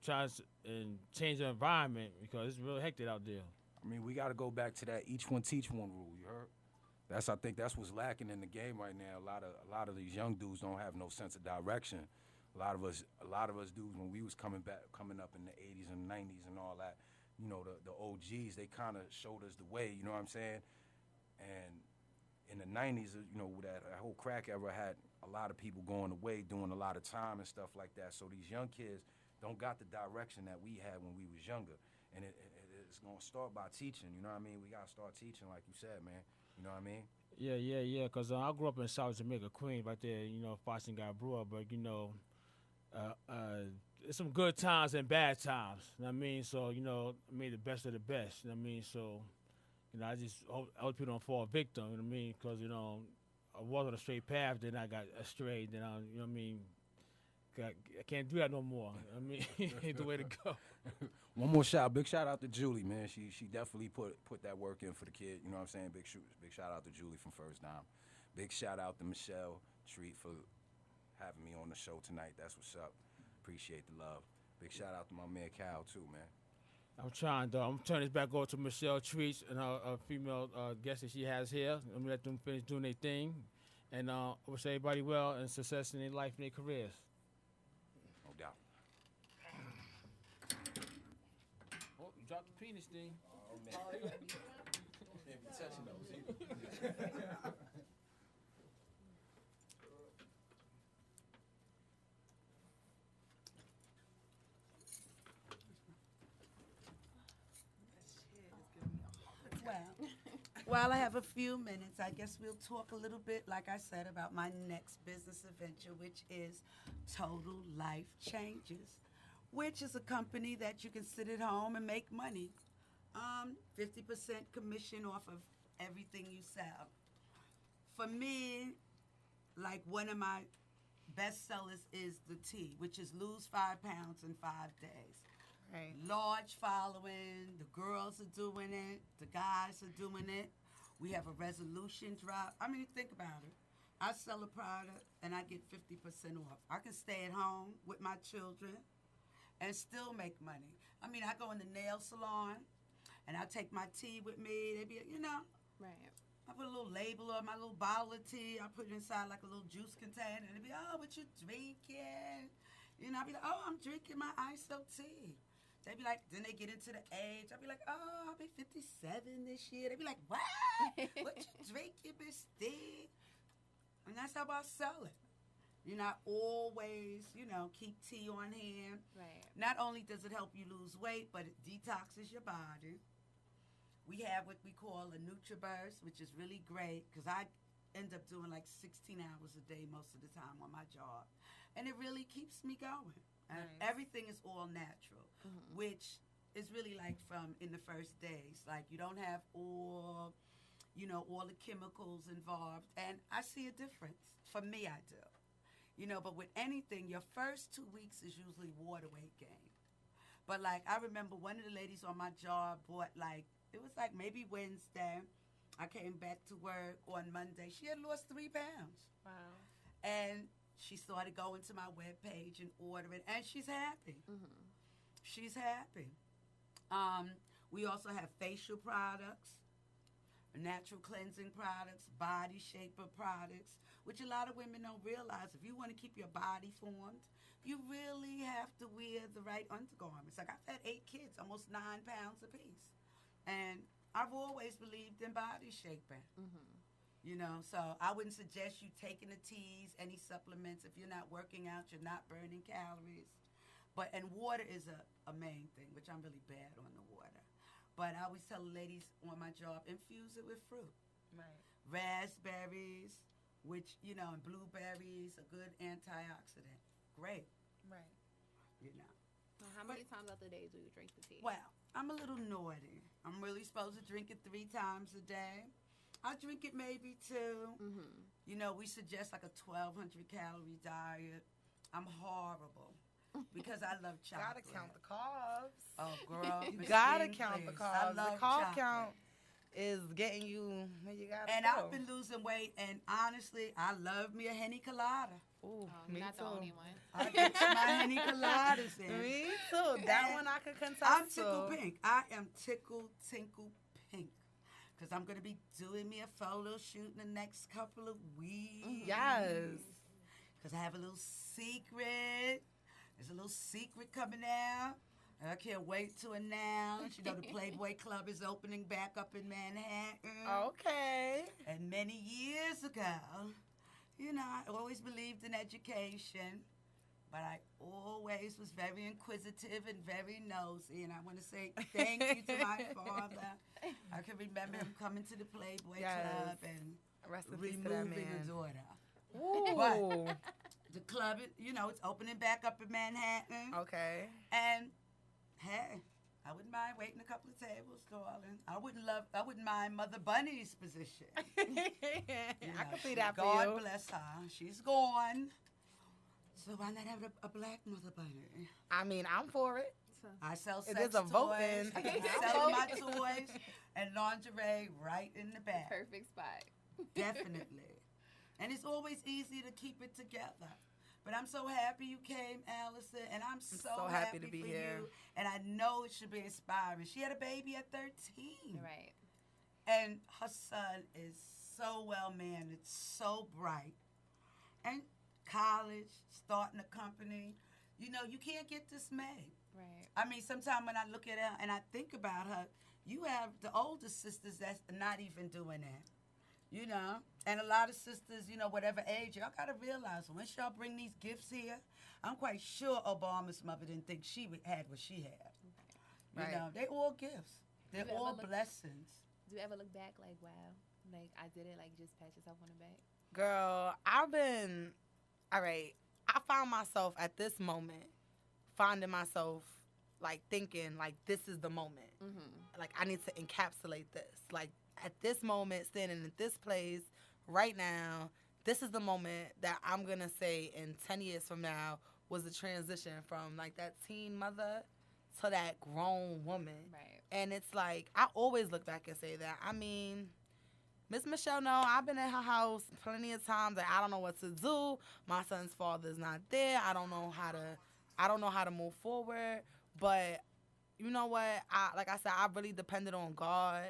try and change the environment because it's real hectic out there. I mean, we got to go back to that each one teach one rule. You heard? I think that's what's lacking in the game right now. A lot of these young dudes don't have no sense of direction. A lot of us dudes, when we was coming up in the 80s and 90s and all that, the OGs, they kind of showed us the way, you know what I'm saying? And in the 90s, that whole crack era had a lot of people going away, doing a lot of time and stuff like that. So these young kids don't got the direction that we had when we was younger. And it's going to start by teaching, you know what I mean? We got to start teaching, like you said, man. You know what I mean? Yeah, because I grew up in South Jamaica, Queens, right there, Foster got Brewer, but, it's some good times and bad times, you know what I mean? So, I made the best of the best, you know what I mean? So, I just hope other people don't fall victim, you know what I mean? Because, I was on a straight path, then I got astray, then you know what I mean? I can't do that no more. I mean, ain't the way to go. One more big shout out to Julie, man. She definitely put that work in for the kid. You know what I'm saying? Big shout out to Julie from First Dime. Big shout out to Micheal Treat for having me on the show tonight. That's what's up. Appreciate the love. Big shout out to my man Cal too, man. I'm trying, though. I'm turning this back over to Micheal Treats and her female guest that she has here. I'm going to let them finish doing their thing. And I wish everybody well and success in their life and their careers. No doubt. Oh, you dropped the penis thing. Oh, man. Can't be touching those either. Well, while I have a few minutes, I guess we'll talk a little bit, like I said, about my next business adventure, which is Total Life Changes, which is a company that you can sit at home and make money. 50% commission off of everything you sell. For me, like one of my best sellers is the tea, which is lose 5 pounds in 5 days. Right. Large following. The girls are doing it. The guys are doing it. We have a resolution drop. I mean, think about it. I sell a product and I get 50% off. I can stay at home with my children and still make money. I mean, I go in the nail salon and I take my tea with me. They be, Right. I put a little label on my little bottle of tea. I put it inside like a little juice container. And they be, oh, what you drinking? I be like, oh, I'm drinking my ISO tea. They be like, then they get into the age. I be like, oh, I'll be 57 this year. They be like, what? What you drinking, Miss D? And that's how I sell it. I always, keep tea on hand. Right. Not only does it help you lose weight, but it detoxes your body. We have what we call a NutriBurst, which is really great because I end up doing like 16 hours a day most of the time on my job. And it really keeps me going. And Nice. everything is all natural, which is really like from in the first days. Like you don't have all the chemicals involved. And I see a difference. For me, I do. But with anything, your first 2 weeks is usually water weight gain. But like I remember one of the ladies on my job bought it was like maybe Wednesday. I came back to work on Monday. She had lost 3 pounds. Wow. And she started going to my webpage and ordering, and she's happy. Mm-hmm. She's happy. We also have facial products, natural cleansing products, body shaper products, which a lot of women don't realize. If you want to keep your body formed, you really have to wear the right undergarments. Like I've had 8 kids, almost 9 pounds apiece. And I've always believed in body shaping. Mm-hmm. So I wouldn't suggest you taking the teas, any supplements. If you're not working out, you're not burning calories. And water is a main thing, which I'm really bad on the water. But I always tell the ladies on my job, infuse it with fruit. Right. Raspberries, which, and blueberries, a good antioxidant. great, Right. you know. Now, how many times out the day do you drink the tea? Well, I'm a little naughty. I'm really supposed to drink it 3 times a day. I drink it maybe 2. Mm-hmm. You know, we suggest like a 1,200 calorie diet. I'm horrible because I love chocolate. Gotta count the carbs. Oh, girl. You Miss gotta King, count the please. carbs. I love The carb chocolate. count is getting you where you gotta And go. I've been losing weight, and honestly, I love me a Henny Colada. Ooh, Oh, me you're not too. the only one. I get my Henny Coladas in. Me too. That And one I could contest I'm to. tickle pink. I am tinkle pink. Because I'm going to be doing me a photo shoot in the next couple of weeks. Yes. Because I have a little secret. There's a little secret coming out. I can't wait to announce. You know, the Playboy Club is opening back up in Manhattan. Okay. And many years ago, you know, I always believed in education, but I always was very inquisitive and very nosy. And I want to say thank you to my father. I can remember him coming to the Playboy Yes. Club and Rest in peace to that removing a man. daughter. Ooh. The club, you know, it's opening back up in Manhattan. Okay. And hey, I wouldn't mind waiting a couple of tables, darling. I wouldn't mind Mother Bunny's position. You I know, can see that for God you. bless her. She's gone. So why not have a black Mother Bunny? I mean, I'm for it. I sell It sex is a toys. voting. I can be selling my toys and lingerie right in the back. Perfect spot. Definitely. And it's always easy to keep it together. But I'm so happy you came, Allison, and I'm so happy to be for here. you. And I know it should be inspiring. She had a baby at 13. Right. And her son is so well mannered, so bright. And college, starting a company. You know, you can't get dismayed. Right. I mean, sometimes when I look at her and I think about her, you have the older sisters that's not even doing that. You know? And a lot of sisters, you know, whatever age, y'all got to realize, once y'all bring these gifts here, I'm quite sure Obama's mother didn't think she had what she had. Right. You know, they all gifts. They're You ever all look- blessings. Do you ever look back like, wow, like I did it, like just pat yourself on the back? Girl, all right, I found myself at this moment, finding myself, like, thinking, like, this is the moment. Mm-hmm. Like, I need to encapsulate this. Like, at this moment, standing in this place, right now, this is the moment that I'm going to say in 10 years from now was the transition from, like, that teen mother to that grown woman. Right. And it's like, I always look back and say that. I mean, Miss Michelle, no, I've been in her house plenty of times that I don't know what to do. My son's father's not there. I don't know how to move forward. But you know what? Like I said, I really depended on God,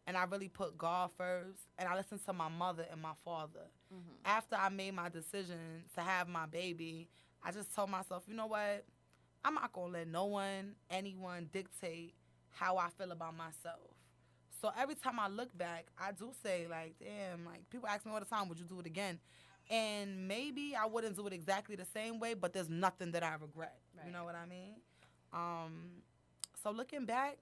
and I really put God first. And I listened to my mother and my father. Mm-hmm. After I made my decision to have my baby, I just told myself, you know what? I'm not gonna let anyone dictate how I feel about myself. So every time I look back, I do say, like, damn, like, people ask me all the time, would you do it again? And maybe I wouldn't do it exactly the same way, but there's nothing that I regret. Right. You know what I mean? So looking back,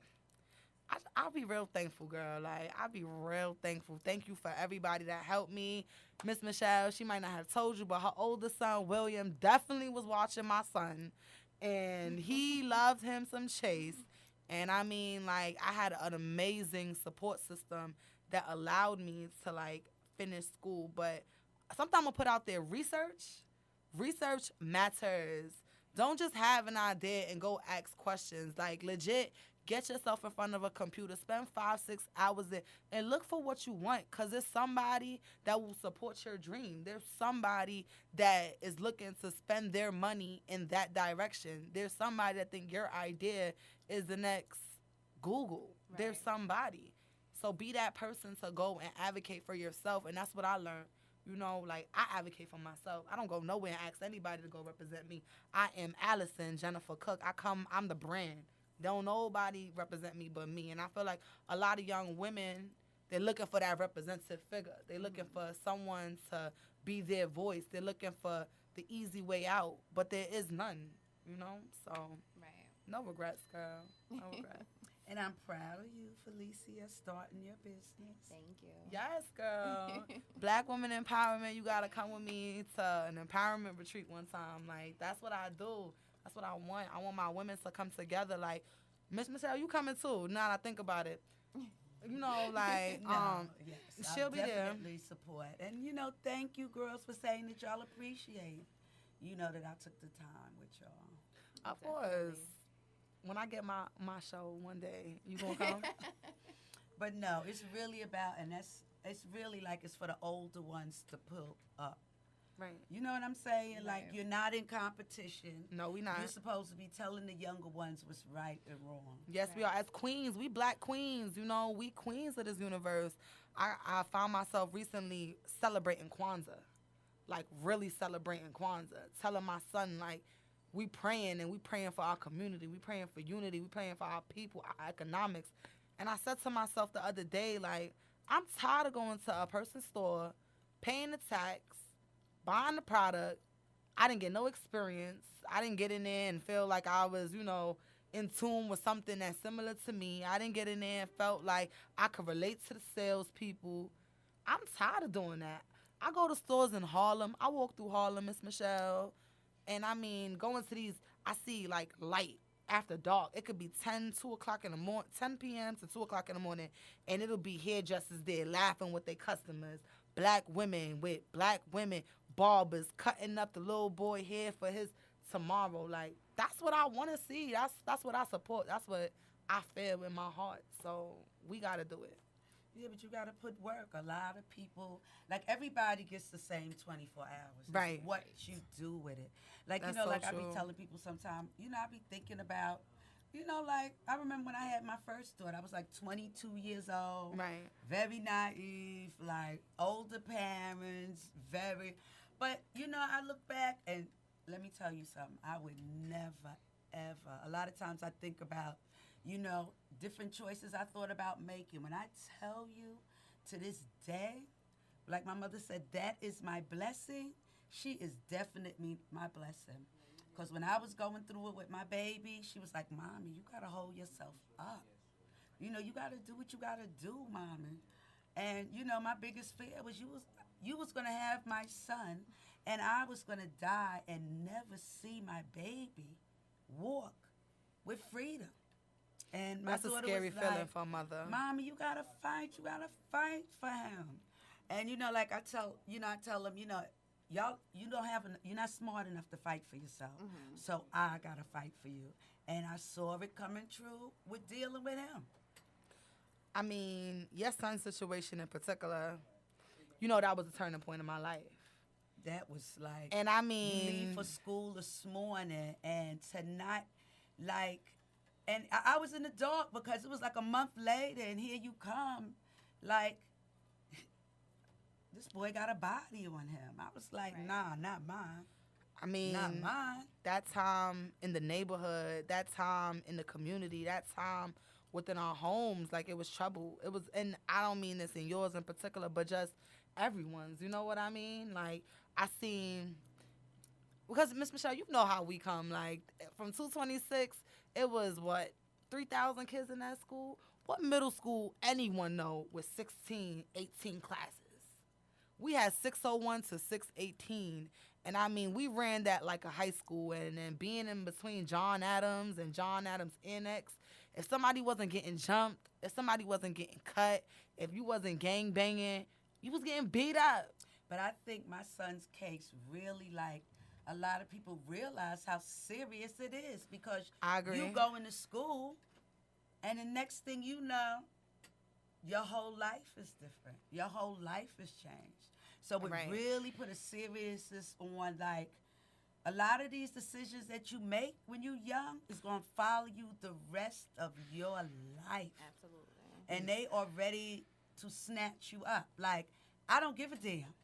I'll be real thankful, girl. Like, I'll be real thankful. Thank you for everybody that helped me. Miss Micheal, she might not have told you, but her oldest son, William, definitely was watching my son. And he loved him some Chase. And I mean, like, I had an amazing support system that allowed me to, like, finish school. But something I'm going to put out there, research matters. Don't just have an idea and go ask questions. Like, legit, get yourself in front of a computer, spend 5-6 hours there, and look for what you want, because there's somebody that will support your dream. There's somebody that is looking to spend their money in that direction. There's somebody that think your idea is the next Google. Right. There's somebody. So be that person to go and advocate for yourself, and that's what I learned. You know, like, I advocate for myself. I don't go nowhere and ask anybody to go represent me. I am Allison Jennifer Cook. I'm the brand. Don't nobody represent me but me. And I feel like a lot of young women, they're looking for that representative figure. They're looking for someone to be their voice. They're looking for the easy way out. But there is none, you know? So, Right. no regrets, girl. No regrets. And I'm proud of you, Felicia, starting your business. Thank you. Yes, girl. Black woman empowerment. You gotta come with me to an empowerment retreat one time. Like that's what I do. That's what I want. I want my women to come together. Like Miss Michelle, you coming too? Now that I think about it, you know, like No, yes, she'll I'll be there. definitely support. And thank you, girls, for saying that y'all appreciate. That I took the time with y'all. Of course. When I get my show one day, you gonna come? But no, it's really about, and it's really like it's for the older ones to pull up. Right. You know what I'm saying? Like, Right. you're not in competition. No, we not. You're supposed to be telling the younger ones what's right and wrong. Yes, we are. As queens, we black queens, we queens of this universe. I found myself recently celebrating Kwanzaa. Like, really celebrating Kwanzaa. Telling my son, like, we praying and we praying for our community. We praying for unity. We praying for our people, our economics. And I said to myself the other day, like, I'm tired of going to a person's store, paying the tax, buying the product. I didn't get no experience. I didn't get in there and feel like I was, in tune with something that's similar to me. I didn't get in there and felt like I could relate to the salespeople. I'm tired of doing that. I go to stores in Harlem. I walk through Harlem, Miss Michelle. And I mean, going to these, I see like light after dark. It could be 2 o'clock in the morning, 10 p.m. to 2 o'clock in the morning, and it'll be hairdressers there laughing with their customers. Black women with black women, barbers cutting up the little boy hair for his tomorrow. Like, that's what I want to see. That's what I support. That's what I feel in my heart. So we got to do it. Yeah, but you got to put work. A lot of people, like everybody gets the same 24 hours. It's Right. what you do with it. Like, That's so like I true. be telling people sometimes, I be thinking about, like I remember when I had my first daughter, I was like 22 years old. Right. Very naive, like older parents, but I look back and let me tell you something. I would never, ever, a lot of times I think about, different choices I thought about making. When I tell you to this day, like my mother said, that is my blessing. She is definitely my blessing. Because when I was going through it with my baby, she was like, Mommy, you got to hold yourself up. You got to do what you got to do, Mommy. And, my biggest fear was you was going to have my son, and I was going to die and never see my baby walk with freedom. And my That's a daughter scary was feeling like, for a mother. Mommy, you gotta fight for him. And like I tell them, y'all, you're not smart enough to fight for yourself. Mm-hmm. So I gotta fight for you. And I saw it coming true with dealing with him. I mean, your son's situation in particular, that was a turning point in my life. That was like, And I you mean, leave for school this morning and to not like. And I was in the dark because it was like a month later, and here you come, like, this boy got a body on him. I was like, Right. Nah, not mine. I mean, Not mine. that time in the neighborhood, that time in the community, that time within our homes, like it was trouble. It was, and I don't mean this in yours in particular, but just everyone's. You know what I mean? Like I seen, because Miss Michelle, you know how we come. Like from 226, it was what 3,000 kids in that school. What middle school anyone know with 16, 18 classes? We had 601 to 618. And I mean, we ran that like a high school, and then being in between John Adams and John Adams Annex, if somebody wasn't getting jumped, if somebody wasn't getting cut, if you wasn't gang banging, you was getting beat up. But I think my son's case really, like, a lot of people realize how serious it is because I agree. you go into school, and the next thing you know, your whole life is different. Your whole life has changed. So it Right. really put a seriousness on, like, a lot of these decisions that you make when you're young is going to follow you the rest of your life. Absolutely. And they are ready to snatch you up. Like, I don't give a damn.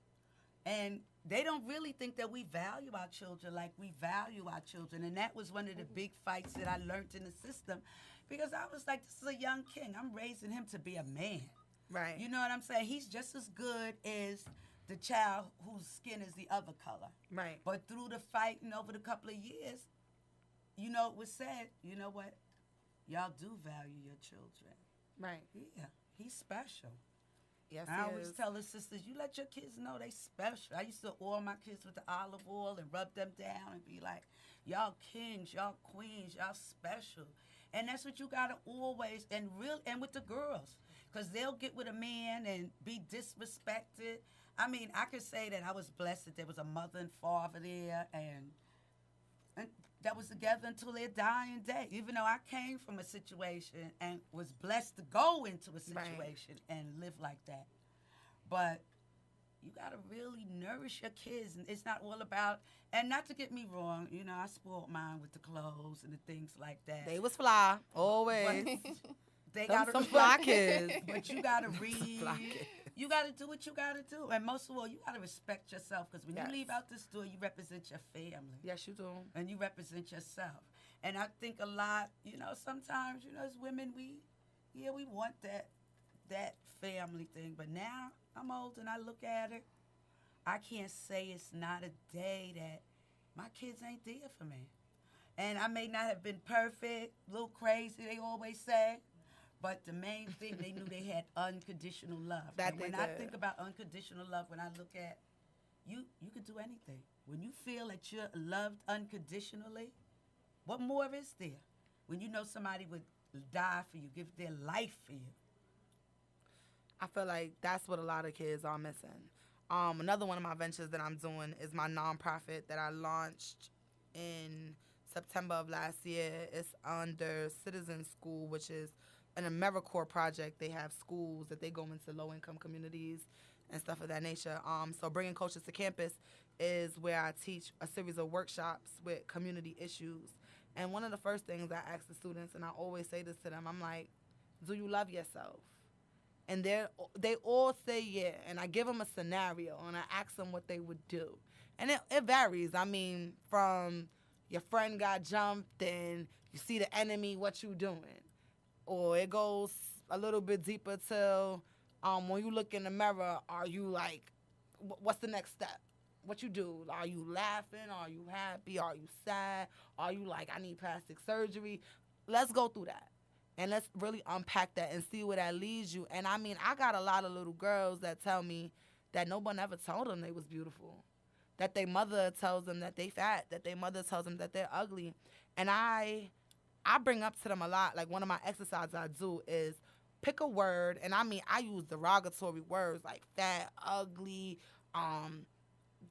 And they don't really think that we value our children like we value our children. And that was one of the big fights that I learned in the system because I was like, this is a young king. I'm raising him to be a man. Right. You know what I'm saying? He's just as good as the child whose skin is the other color. Right. But through the fighting over the couple of years, it was said, you know what? y'all do value your children. Right. Yeah, he's special. Yes, I he always is. tell the sisters, you let your kids know they special. I used to oil my kids with the olive oil and rub them down and be like, y'all kings, y'all queens, y'all special. And that's what you gotta always, and with the girls, because they'll get with a man and be disrespected. I mean, I could say that I was blessed that there was a mother and father there, and that was together until their dying day. Even though I came from a situation and was blessed to go into a situation and live like that. But you got to really nourish your kids. And it's not all about, and not to get me wrong, you know, I spoiled mine with the clothes and the things like that. They was fly, always. They Them got some fly kids. But you got to Some read. fly kids. You got to do what you got to do. And most of all, you got to respect yourself. Because when Yes. you leave out this door, you represent your family. Yes, you do. And you represent yourself. And I think a lot, you know, sometimes, you know, as women, we want that family thing. But now I'm old and I look at it, I can't say it's not a day that my kids ain't there for me. And I may not have been perfect, a little crazy, they always say. But the main thing, they knew they had unconditional love. That And they when I did. think about unconditional love, when I look at you could do anything. When you feel that you're loved unconditionally, what more is there? When you know somebody would die for you, give their life for you. I feel like that's what a lot of kids are missing. Another one of my ventures that I'm doing is my nonprofit that I launched in September of last year. It's under Citizen School, which is an AmeriCorps project. They have schools that they go into low-income communities and stuff of that nature. So bringing coaches to campus is where I teach a series of workshops with community issues. And one of the first things I ask the students, and I always say this to them, I'm like, do you love yourself? And they all say yeah. And I give them a scenario, and I ask them what they would do. And it varies. I mean, from your friend got jumped and you see the enemy, what you doing? Or it goes a little bit deeper till when you look in the mirror, are you like, what's the next step? What you do? Are you laughing? Are you happy? Are you sad? Are you like, I need plastic surgery? Let's go through that. And let's really unpack that and see where that leads you. And I mean, I got a lot of little girls that tell me that no one ever told them they was beautiful. That their mother tells them that they fat. That their mother tells them that they're ugly. And I bring up to them a lot, like one of my exercises I do is pick a word, and I mean, I use derogatory words like fat, ugly,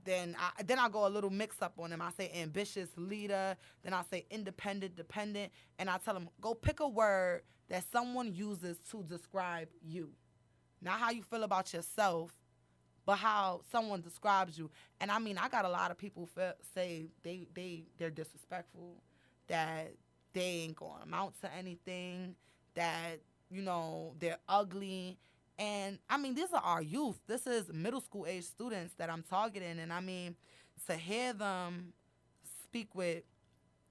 then I go a little mix up on them. I say ambitious leader, then I say independent, dependent, and I tell them, go pick a word that someone uses to describe you. Not how you feel about yourself, but how someone describes you. And I mean, I got a lot of people say they're disrespectful, that they ain't gonna amount to anything, that, you know, they're ugly. And I mean, these are our youth. This is middle school age students that I'm targeting. And I mean, to hear them speak with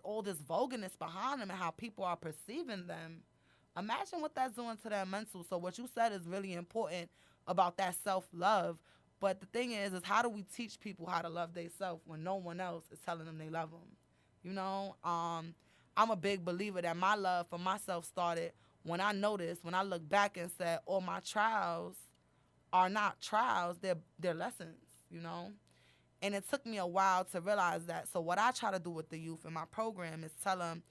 all this vulgarness behind them and how people are perceiving them, imagine what that's doing to their mental. So what you said is really important about that self-love. But the thing is how do we teach people how to love themselves when no one else is telling them they love them? You know, I'm a big believer that my love for myself started when I look back and said, all my trials are not trials, they're lessons, you know? And it took me a while to realize that. So what I try to do with the youth in my program is tell them,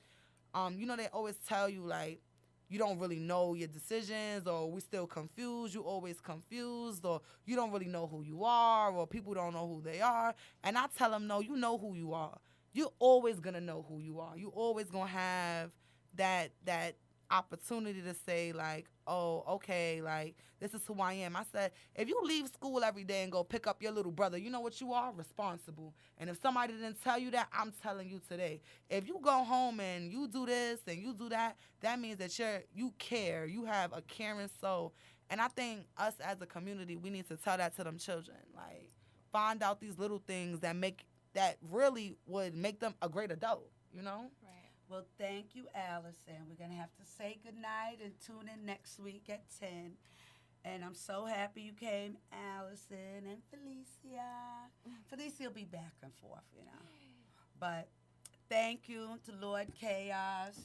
you know, they always tell you, like, you don't really know your decisions, or we still confused, you always confused, or you don't really know who you are, or people don't know who they are. And I tell them, no, you know who you are. You're always going to know who you are. You always going to have that opportunity to say, like, oh, okay, like, this is who I am. I said, if you leave school every day and go pick up your little brother, you know what you are? Responsible. And if somebody didn't tell you that, I'm telling you today. If you go home and you do this and you do that, that means that you care. You have a caring soul. And I think us as a community, we need to tell that to them children. Like, find out these little things that really would make them a great adult, you know? Right. Well, thank you, Allison. We're going to have to say goodnight and tune in next week at 10. And I'm so happy you came, Allison and Felicia. Felicia will be back and forth, you know. But thank you to Lord Chaos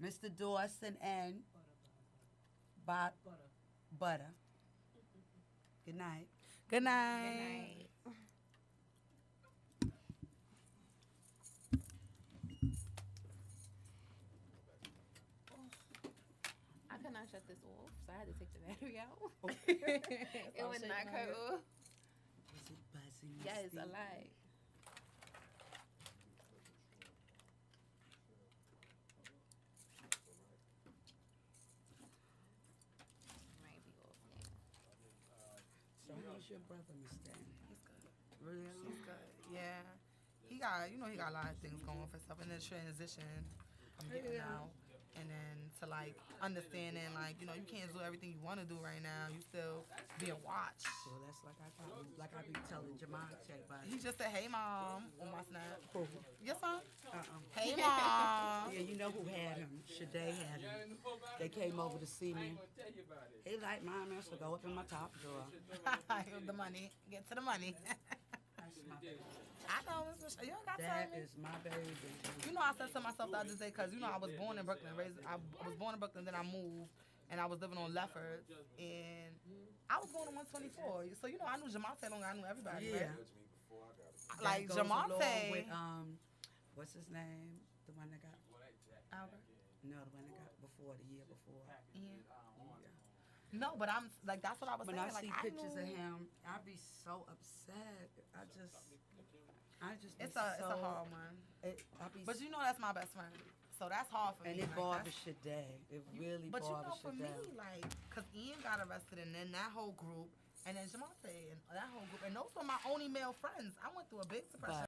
Mr. Dawson and Butter. Good night. Good Good night. night. I could not shut this off, so I had to take the battery out. It would not cut off. Was it buzzing? Yes, Misty? a lot. Might be off now. So how's your brother, Mr. He's good. Really? He's good. Yeah. He got, he got a lot of things going for himself in the transition from getting out. And then to like understanding, like, you can't do everything you want to do right now. You still being watched. Well, that's like I be telling Jamonte, but He just said, "Hey, mom," on my snap. Yes, son. Hey, yeah, mom. you know who had him? Shade had him. They came over to see me. He like, Mom, I should go up in my top drawer. The money. Get to the money. That's my baby. I know, Miss Michelle. You don't got That time. is my baby. I said to myself the other day, because, I was born in Brooklyn. I was born in Brooklyn, then I moved, and I was living on Lefford. And I was born in 124. So, I knew Jamonte longer. I knew everybody. Yeah. Right? Like, That goes along Jamonte. with, what's his name? The one that got, Albert. no, the one that got before, the year before. Yeah. Yeah. No, but I'm, like, that's what I was When I saying. see Like, pictures I of knew, him, I be so upset. I just be it's a so, hard one. I be But that's my best friend. So that's hard for and me. it like, bothers that's- Shade. It really But bothers for me, Shade. like, because Ian got arrested and then that whole group, and then Jamonte and that whole group, and those were my only male friends. I went through a big suppression.